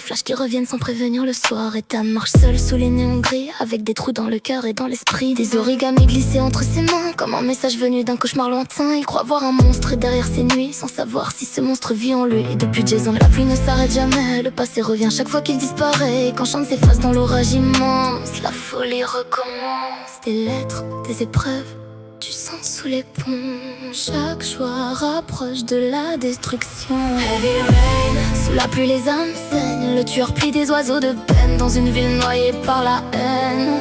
Des flashs qui reviennent sans prévenir le soir. Ethan marche seul sous les néons gris, avec des trous dans le cœur et dans l'esprit. Des origamis glissés entre ses mains, comme un message venu d'un cauchemar lointain. Il croit voir un monstre derrière ses nuits, sans savoir si ce monstre vit en lui. Et depuis Jason, la pluie ne s'arrête jamais. Le passé revient chaque fois qu'il disparaît. Et quand chante s'efface dans l'orage immense, la folie recommence. Des lettres, des épreuves, du sang sous les ponts. Chaque choix rapproche de la destruction. Heavy rain, sous la pluie les âmes saignent. Le tueur plie des oiseaux de peine dans une ville noyée par la haine.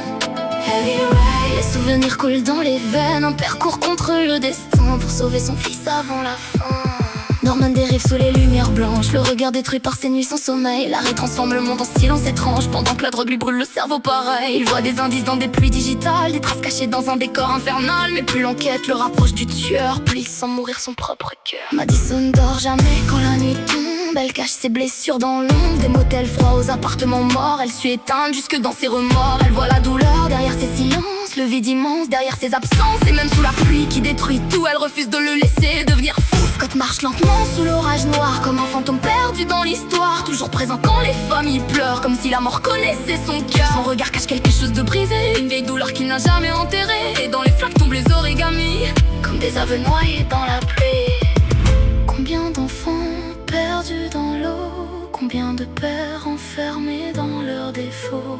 Heavy rain, les souvenirs coulent dans les veines. Un père court contre le destin pour sauver son fils avant la fin. Norman dérive sous les lumières blanches, le regard détruit par ses nuits sans sommeil. L'arrêt transforme le monde en silence étrange, pendant que la drogue lui brûle le cerveau pareil. Il voit des indices dans des pluies digitales, des traces cachées dans un décor infernal. Mais plus l'enquête le rapproche du tueur, plus il sent mourir son propre cœur. Madison ne dort jamais quand la nuit tombe. Elle cache ses blessures dans l'ombre, des motels froids aux appartements morts. Elle suit éteinte jusque dans ses remords. Elle voit la douleur derrière ses silences, le vide immense derrière ses absences. Et même sous la pluie qui détruit tout, elle refuse de le laisser devenir fou. Scott marche lentement sous l'orage noir, comme un fantôme perdu dans l'histoire. Toujours présent quand les familles pleurent, comme si la mort connaissait son cœur. Son regard cache quelque chose de brisé, une vieille douleur qu'il n'a jamais enterrée. Et dans les flaques tombent les origamis, comme des aveux noyés dans la pluie. Combien d'enfants perdus dans l'eau, combien de pères enfermés dans leurs défauts.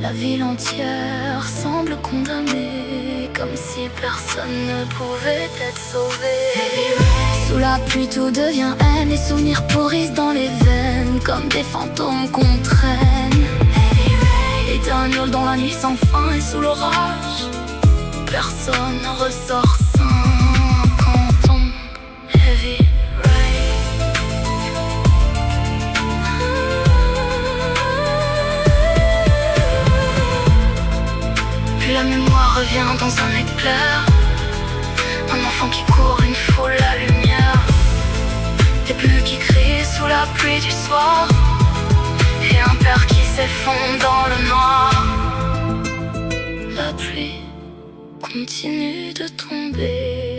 La ville entière semble condamnée, comme si personne ne pouvait être sauvé. Sous la pluie tout devient haine, les souvenirs pourrissent dans les veines, comme des fantômes qu'on traîne. Et un hurle dans la nuit sans fin, et sous l'orage personne ne ressort sain quand tombe heavy rain. Puis la mémoire revient dans un éclair, un enfant qui court, une foule, la lumière. Des bleus qui crient sous la pluie du soir, et un père qui s'effondre dans le noir. La pluie continue de tomber.